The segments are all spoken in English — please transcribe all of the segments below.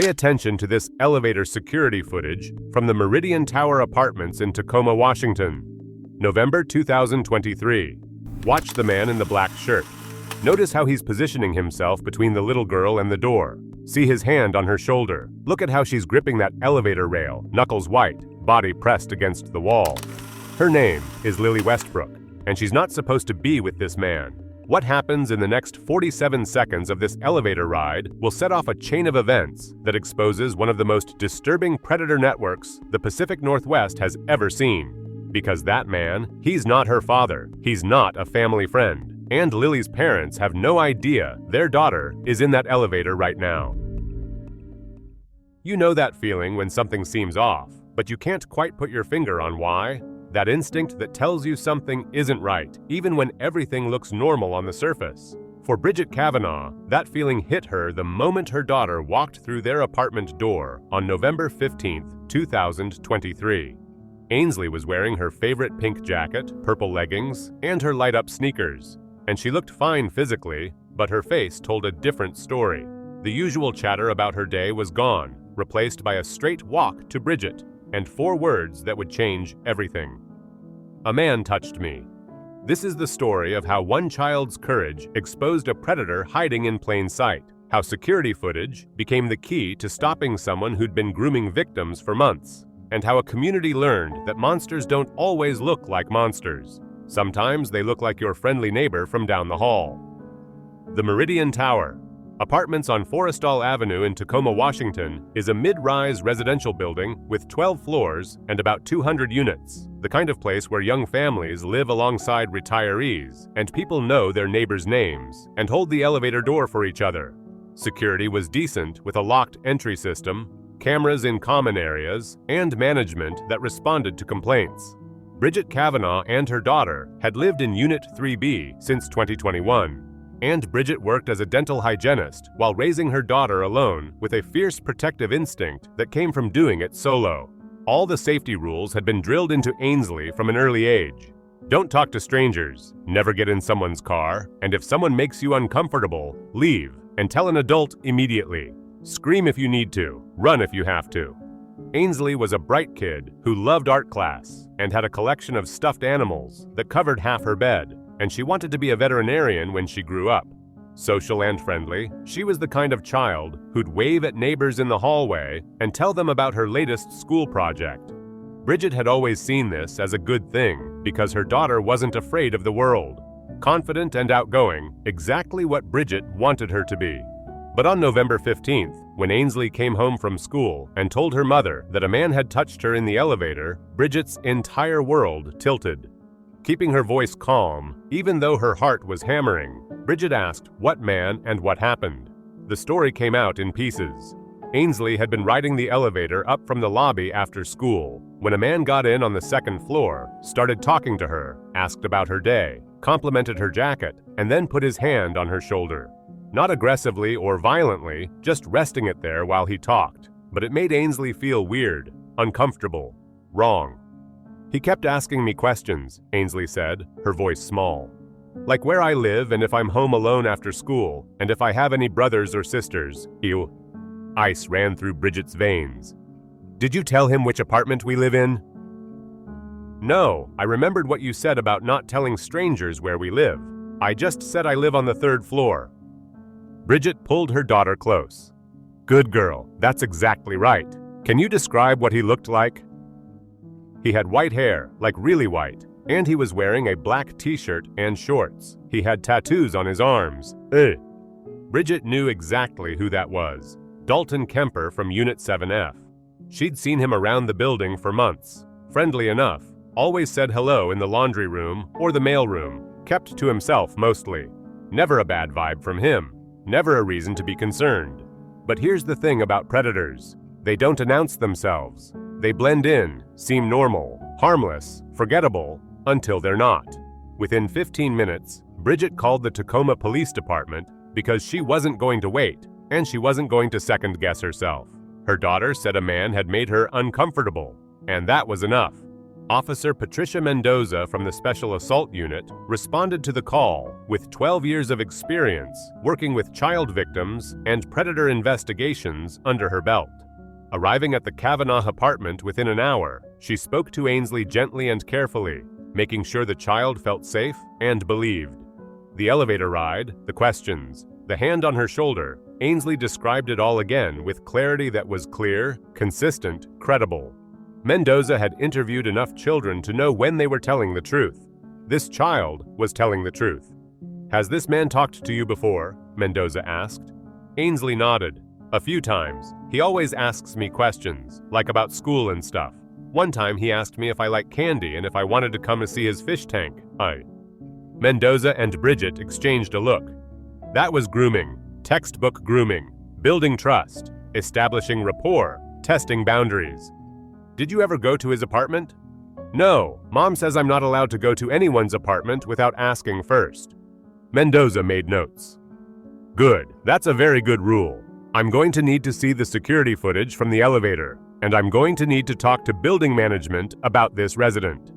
Pay attention to this elevator security footage from the Meridian Tower Apartments in Tacoma, Washington. November 2023. Watch the man in the black shirt. Notice how he's positioning himself between the little girl and the door. See his hand on her shoulder. Look at how she's gripping that elevator rail, knuckles white, body pressed against the wall. Her name is Lily Westbrook, and she's not supposed to be with this man. What happens in the next 47 seconds of this elevator ride will set off a chain of events that exposes one of the most disturbing predator networks the Pacific Northwest has ever seen. Because that man, he's not her father, he's not a family friend, and Lily's parents have no idea their daughter is in that elevator right now. You know that feeling when something seems off, but you can't quite put your finger on why? That instinct that tells you something isn't right, even when everything looks normal on the surface. For Bridget Kavanagh, that feeling hit her the moment her daughter walked through their apartment door on November 15, 2023. Ainsley was wearing her favorite pink jacket, purple leggings, and her light-up sneakers. And she looked fine physically, but her face told a different story. The usual chatter about her day was gone, replaced by a straight walk to Bridget, and 4 words that would change everything. A man touched me. This is the story of how one child's courage exposed a predator hiding in plain sight, how security footage became the key to stopping someone who'd been grooming victims for months, and how a community learned that monsters don't always look like monsters. Sometimes they look like your friendly neighbor from down the hall. The Meridian Tower. Apartments on Forrestal Avenue in Tacoma, Washington, is a mid-rise residential building with 12 floors and about 200 units, the kind of place where young families live alongside retirees, and people know their neighbors' names and hold the elevator door for each other. Security was decent with a locked entry system, cameras in common areas, and management that responded to complaints. Bridget Kavanagh and her daughter had lived in Unit 3B since 2021. And Bridget worked as a dental hygienist while raising her daughter alone with a fierce protective instinct that came from doing it solo. All the safety rules had been drilled into Ainsley from an early age. Don't talk to strangers, never get in someone's car, and if someone makes you uncomfortable, leave and tell an adult immediately. Scream if you need to, run if you have to. Ainsley was a bright kid who loved art class and had a collection of stuffed animals that covered half her bed. And she wanted to be a veterinarian when she grew up. Social and friendly, she was the kind of child who'd wave at neighbors in the hallway and tell them about her latest school project. Bridget had always seen this as a good thing because her daughter wasn't afraid of the world. Confident and outgoing, exactly what Bridget wanted her to be. But on November 15th, when Ainsley came home from school and told her mother that a man had touched her in the elevator, Bridget's entire world tilted. Keeping her voice calm, even though her heart was hammering, Bridget asked what man and what happened. The story came out in pieces. Ainsley had been riding the elevator up from the lobby after school when a man got in on the 2nd floor, started talking to her, asked about her day, complimented her jacket, and then put his hand on her shoulder. Not aggressively or violently, just resting it there while he talked, but it made Ainsley feel weird, uncomfortable, wrong. He kept asking me questions, Ainsley said, her voice small. Like where I live and if I'm home alone after school, and if I have any brothers or sisters. Ice ran through Bridget's veins. Did you tell him which apartment we live in? No, I remembered what you said about not telling strangers where we live. I just said I live on the 3rd floor. Bridget pulled her daughter close. Good girl, that's exactly right. Can you describe what he looked like? He had white hair, like really white, and he was wearing a black t-shirt and shorts. He had tattoos on his arms. Bridget knew exactly who that was. Dalton Kemper from Unit 7F. She'd seen him around the building for months. Friendly enough, always said hello in the laundry room or the mail room, kept to himself mostly. Never a bad vibe from him, never a reason to be concerned. But here's the thing about predators. They don't announce themselves. They blend in, seem normal, harmless, forgettable, until they're not. Within 15 minutes, Bridget called the Tacoma Police Department because she wasn't going to wait, and she wasn't going to second-guess herself. Her daughter said a man had made her uncomfortable, and that was enough. Officer Patricia Mendoza from the Special Assault Unit responded to the call with 12 years of experience working with child victims and predator investigations under her belt. Arriving at the Kavanagh apartment within an hour, she spoke to Ainsley gently and carefully, making sure the child felt safe and believed. The elevator ride, the questions, the hand on her shoulder, Ainsley described it all again with clarity that was clear, consistent, credible. Mendoza had interviewed enough children to know when they were telling the truth. This child was telling the truth. "Has this man talked to you before?" Mendoza asked. Ainsley nodded. "A few times. He always asks me questions, like about school and stuff. One time he asked me if I like candy and if I wanted to come and see his fish tank. Mendoza and Bridget exchanged a look. That was grooming, textbook grooming, building trust, establishing rapport, testing boundaries. "Did you ever go to his apartment?" "No, Mom says I'm not allowed to go to anyone's apartment without asking first." Mendoza made notes. "Good, that's a very good rule. I'm going to need to see the security footage from the elevator, and I'm going to need to talk to building management about this resident."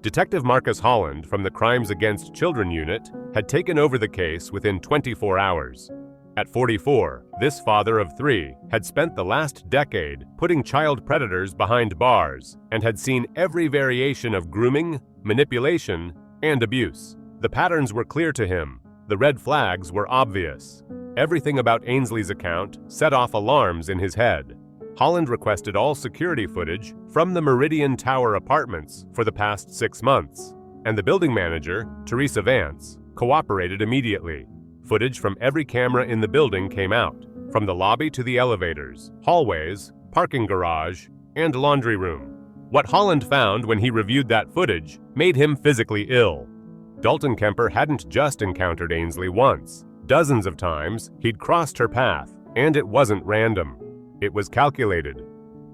Detective Marcus Holland from the Crimes Against Children Unit had taken over the case within 24 hours. At 44, this father of 3 had spent the last decade putting child predators behind bars and had seen every variation of grooming, manipulation, and abuse. The patterns were clear to him. The red flags were obvious. Everything about Ainsley's account set off alarms in his head. Holland requested all security footage from the Meridian Tower apartments for the past 6 months, and the building manager, Teresa Vance, cooperated immediately. Footage from every camera in the building came out, from the lobby to the elevators, hallways, parking garage, and laundry room. What Holland found when he reviewed that footage made him physically ill. Dalton Kemper hadn't just encountered Ainsley once. Dozens of times, he'd crossed her path, and it wasn't random. It was calculated.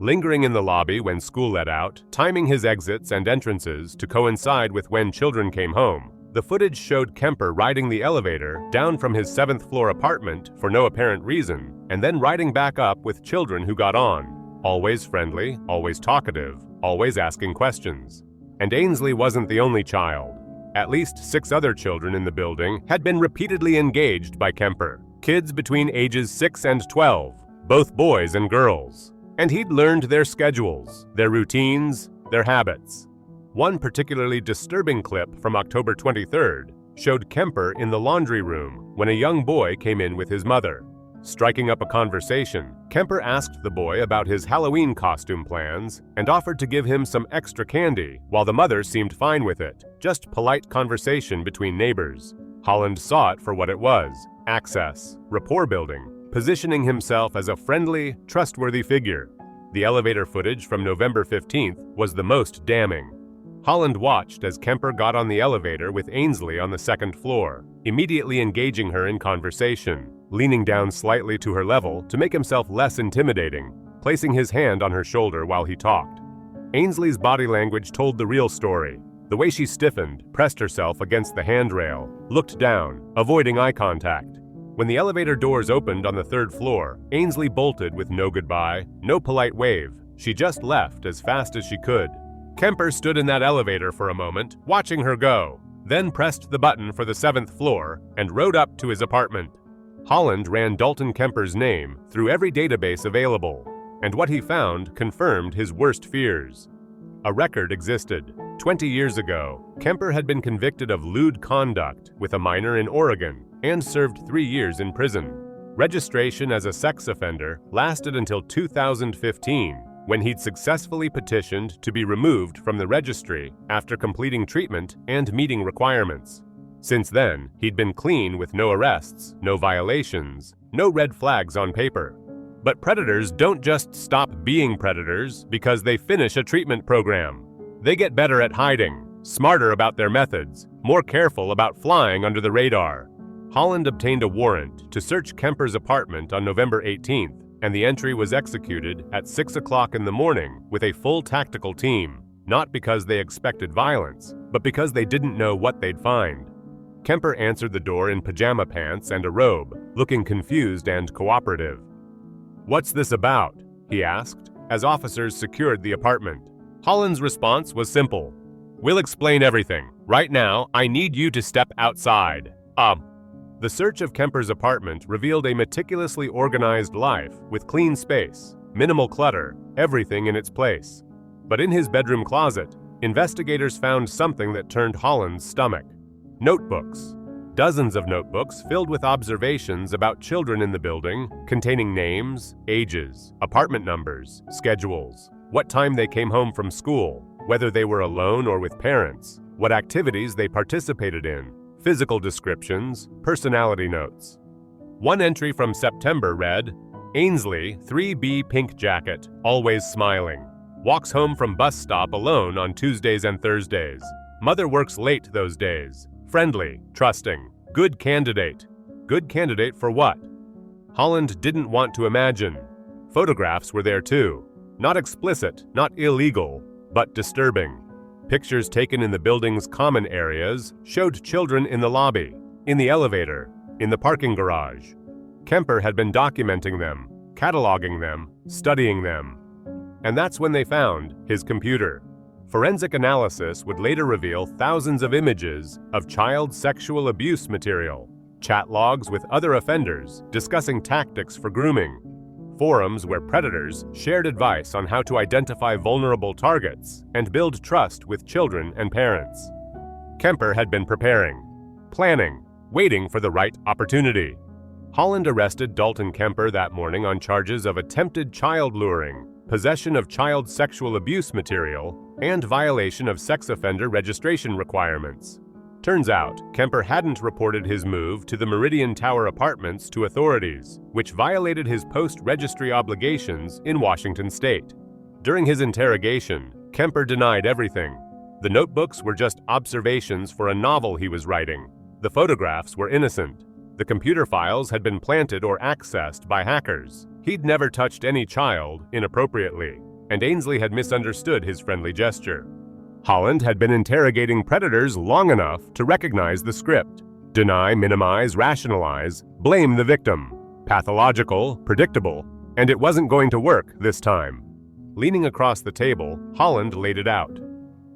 Lingering in the lobby when school let out, timing his exits and entrances to coincide with when children came home, the footage showed Kemper riding the elevator down from his 7th-floor apartment for no apparent reason, and then riding back up with children who got on. Always friendly, always talkative, always asking questions. And Ainsley wasn't the only child. At least 6 other children in the building had been repeatedly engaged by Kemper. Kids between ages 6 and 12, both boys and girls. And he'd learned their schedules, their routines, their habits. One particularly disturbing clip from October 23rd showed Kemper in the laundry room when a young boy came in with his mother. Striking up a conversation, Kemper asked the boy about his Halloween costume plans and offered to give him some extra candy, while the mother seemed fine with it, just polite conversation between neighbors. Holland saw it for what it was: access, rapport building, positioning himself as a friendly, trustworthy figure. The elevator footage from November 15th was the most damning. Holland watched as Kemper got on the elevator with Ainsley on the 2nd floor, immediately engaging her in conversation, leaning down slightly to her level to make himself less intimidating, placing his hand on her shoulder while he talked. Ainsley's body language told the real story. The way she stiffened, pressed herself against the handrail, looked down, avoiding eye contact. When the elevator doors opened on the 3rd floor, Ainsley bolted with no goodbye, no polite wave. She just left as fast as she could. Kemper stood in that elevator for a moment, watching her go, then pressed the button for the 7th floor and rode up to his apartment. Holland ran Dalton Kemper's name through every database available, and what he found confirmed his worst fears. A record existed. 20 years ago, Kemper had been convicted of lewd conduct with a minor in Oregon and served 3 years in prison. Registration as a sex offender lasted until 2015, when he'd successfully petitioned to be removed from the registry after completing treatment and meeting requirements. Since then, he'd been clean with no arrests, no violations, no red flags on paper. But predators don't just stop being predators because they finish a treatment program. They get better at hiding, smarter about their methods, more careful about flying under the radar. Holland obtained a warrant to search Kemper's apartment on November 18th, and the entry was executed at 6 o'clock in the morning with a full tactical team, not because they expected violence, but because they didn't know what they'd find. Kemper answered the door in pajama pants and a robe, looking confused and cooperative. "What's this about?" he asked, as officers secured the apartment. Holland's response was simple. "We'll explain everything. Right now, I need you to step outside." The search of Kemper's apartment revealed a meticulously organized life with clean space, minimal clutter, everything in its place. But in his bedroom closet, investigators found something that turned Holland's stomach. Notebooks. Dozens of notebooks filled with observations about children in the building, containing names, ages, apartment numbers, schedules, what time they came home from school, whether they were alone or with parents, what activities they participated in, physical descriptions, personality notes. One entry from September read, "Ainsley, 3B pink jacket, always smiling. Walks home from bus stop alone on Tuesdays and Thursdays. Mother works late those days. Friendly, trusting, good candidate." Good candidate for what? Holland didn't want to imagine. Photographs were there too. Not explicit, not illegal, but disturbing. Pictures taken in the building's common areas showed children in the lobby, in the elevator, in the parking garage. Kemper had been documenting them, cataloging them, studying them. And that's when they found his computer. Forensic analysis would later reveal thousands of images of child sexual abuse material, chat logs with other offenders discussing tactics for grooming, forums where predators shared advice on how to identify vulnerable targets and build trust with children and parents. Kemper had been preparing, planning, waiting for the right opportunity. Holland arrested Dalton Kemper that morning on charges of attempted child luring, possession of child sexual abuse material, and violation of sex offender registration requirements. Turns out, Kemper hadn't reported his move to the Meridian Tower Apartments to authorities, which violated his post-registry obligations in Washington state. During his interrogation, Kemper denied everything. The notebooks were just observations for a novel he was writing. The photographs were innocent. The computer files had been planted or accessed by hackers. He'd never touched any child inappropriately, and Ainsley had misunderstood his friendly gesture. Holland had been interrogating predators long enough to recognize the script. Deny, minimize, rationalize, blame the victim. Pathological, predictable, and it wasn't going to work this time. Leaning across the table, Holland laid it out.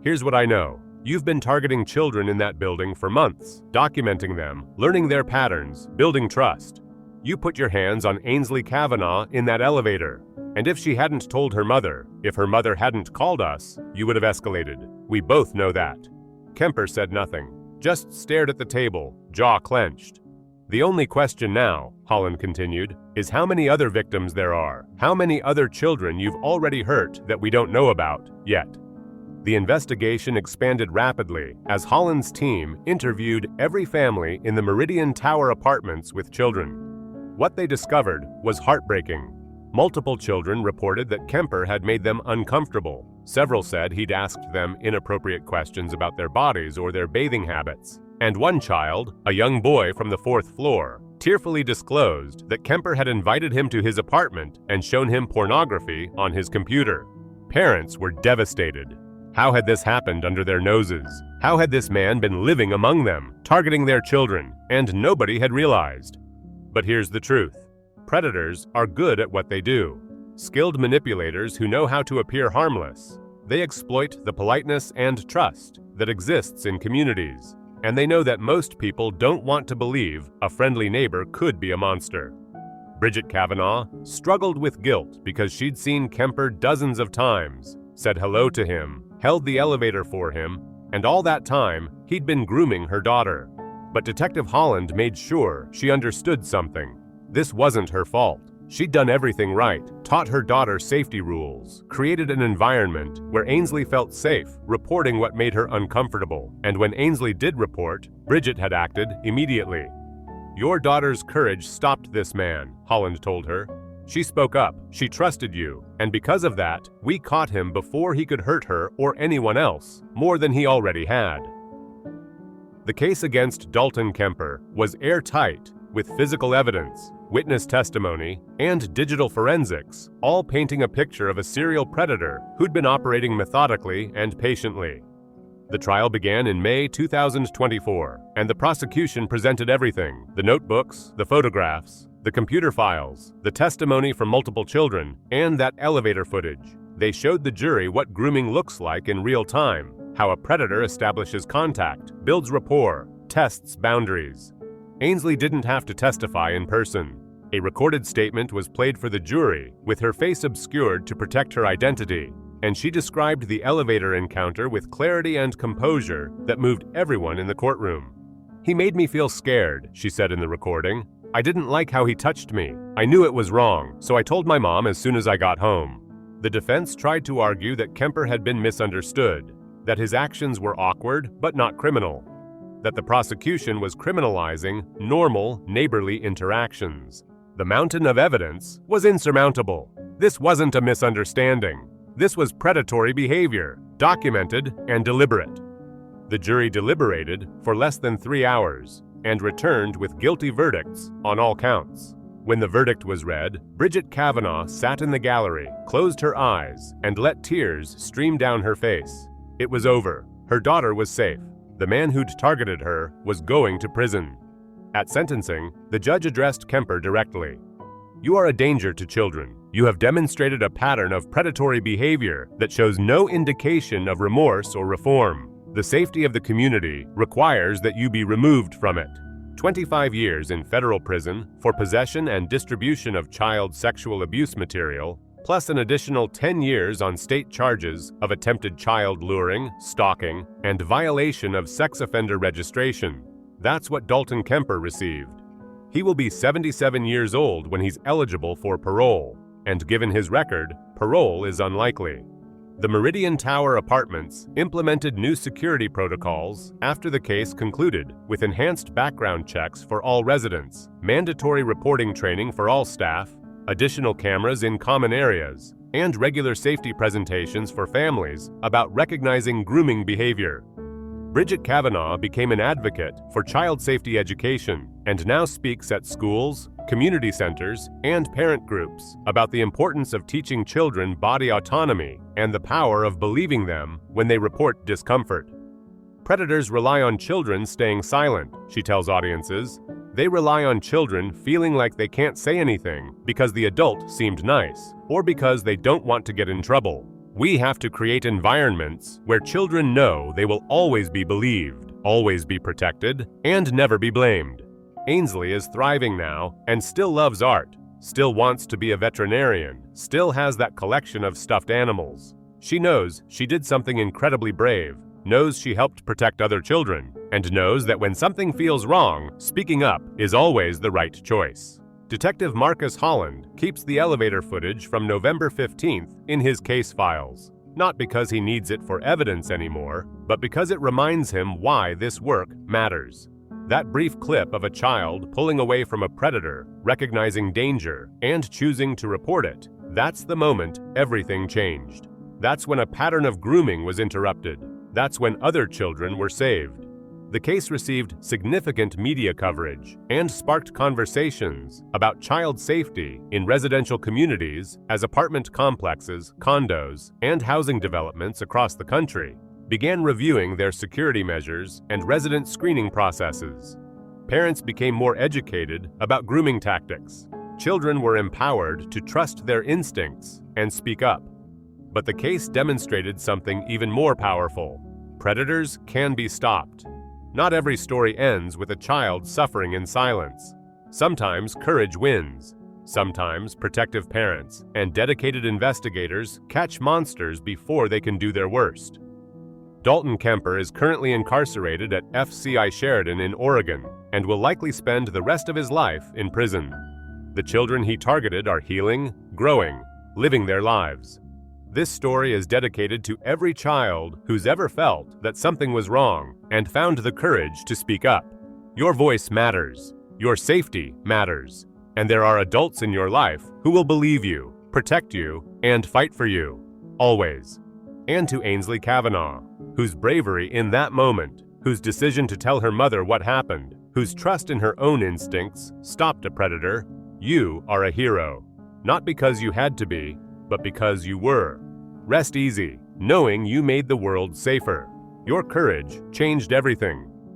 "Here's what I know. You've been targeting children in that building for months, documenting them, learning their patterns, building trust. You put your hands on Ainsley Kavanagh in that elevator. And if she hadn't told her mother, if her mother hadn't called us, you would have escalated. We both know that." Kemper said nothing, just stared at the table, jaw clenched. "The only question now," Holland continued, "is how many other victims there are, how many other children you've already hurt that we don't know about yet." The investigation expanded rapidly as Holland's team interviewed every family in the Meridian Tower Apartments with children. What they discovered was heartbreaking. Multiple children reported that Kemper had made them uncomfortable. Several said he'd asked them inappropriate questions about their bodies or their bathing habits. And one child, a young boy from the 4th floor, tearfully disclosed that Kemper had invited him to his apartment and shown him pornography on his computer. Parents were devastated. How had this happened under their noses? How had this man been living among them, targeting their children, and nobody had realized? But here's the truth. Predators are good at what they do. Skilled manipulators who know how to appear harmless. They exploit the politeness and trust that exists in communities, and they know that most people don't want to believe a friendly neighbor could be a monster. Bridget Kavanagh struggled with guilt because she'd seen Kemper dozens of times, said hello to him, held the elevator for him, and all that time, he'd been grooming her daughter. But Detective Holland made sure she understood something. This wasn't her fault. She'd done everything right, taught her daughter safety rules, created an environment where Ainsley felt safe, reporting what made her uncomfortable. And when Ainsley did report, Bridget had acted immediately. "Your daughter's courage stopped this man," Holland told her. "She spoke up, she trusted you, and because of that, we caught him before he could hurt her or anyone else, more than he already had." The case against Dalton Kemper was airtight, with physical evidence, witness testimony, and digital forensics, all painting a picture of a serial predator who'd been operating methodically and patiently. The trial began in May 2024, and the prosecution presented everything: the notebooks, the photographs, the computer files, the testimony from multiple children, and that elevator footage. They showed the jury what grooming looks like in real time, how a predator establishes contact, builds rapport, tests boundaries. Ainsley didn't have to testify in person. A recorded statement was played for the jury, with her face obscured to protect her identity, and she described the elevator encounter with clarity and composure that moved everyone in the courtroom. "He made me feel scared," she said in the recording. "I didn't like how he touched me. I knew it was wrong, so I told my mom as soon as I got home." The defense tried to argue that Kemper had been misunderstood, that his actions were awkward but not criminal, that the prosecution was criminalizing normal, neighborly interactions. The mountain of evidence was insurmountable. This wasn't a misunderstanding. This was predatory behavior, documented and deliberate. The jury deliberated for less than 3 hours and returned with guilty verdicts on all counts. When the verdict was read, Bridget Kavanagh sat in the gallery, closed her eyes, and let tears stream down her face. It was over. Her daughter was safe. The man who'd targeted her was going to prison. At sentencing, the judge addressed Kemper directly. "You are a danger to children. You have demonstrated a pattern of predatory behavior that shows no indication of remorse or reform. The safety of the community requires that you be removed from it." 25 years in federal prison for possession and distribution of child sexual abuse material, plus an additional 10 years on state charges of attempted child luring, stalking, and violation of sex offender registration. That's what Dalton Kemper received. He will be 77 years old when he's eligible for parole, and given his record, parole is unlikely. The Meridian Tower Apartments implemented new security protocols after the case concluded, with enhanced background checks for all residents, mandatory reporting training for all staff, additional cameras in common areas, and regular safety presentations for families about recognizing grooming behavior. Bridget Kavanagh became an advocate for child safety education and now speaks at schools, community centers, and parent groups about the importance of teaching children body autonomy and the power of believing them when they report discomfort. Predators rely on children staying silent, she tells audiences. They rely on children feeling like they can't say anything because the adult seemed nice, or because they don't want to get in trouble. We have to create environments where children know they will always be believed, always be protected, and never be blamed. Ainsley is thriving now and still loves art, still wants to be a veterinarian, still has that collection of stuffed animals. She knows she did something incredibly brave, knows she helped protect other children, and knows that when something feels wrong, speaking up is always the right choice. Detective Marcus Holland keeps the elevator footage from November 15th in his case files, not because he needs it for evidence anymore, but because it reminds him why this work matters. That brief clip of a child pulling away from a predator, recognizing danger, and choosing to report it, that's the moment everything changed. That's when a pattern of grooming was interrupted. That's when other children were saved. The case received significant media coverage and sparked conversations about child safety in residential communities as apartment complexes, condos, and housing developments across the country began reviewing their security measures and resident screening processes. Parents became more educated about grooming tactics. Children were empowered to trust their instincts and speak up. But the case demonstrated something even more powerful. Predators can be stopped. Not every story ends with a child suffering in silence. Sometimes courage wins. Sometimes protective parents and dedicated investigators catch monsters before they can do their worst. Dalton Kemper is currently incarcerated at FCI Sheridan in Oregon and will likely spend the rest of his life in prison. The children he targeted are healing, growing, living their lives. This story is dedicated to every child who's ever felt that something was wrong and found the courage to speak up. Your voice matters. Your safety matters. And there are adults in your life who will believe you, protect you, and fight for you. Always. And to Ainsley Kavanagh, whose bravery in that moment, whose decision to tell her mother what happened, whose trust in her own instincts stopped a predator, you are a hero. Not because you had to be, but because you were. Rest easy, knowing you made the world safer. Your courage changed everything.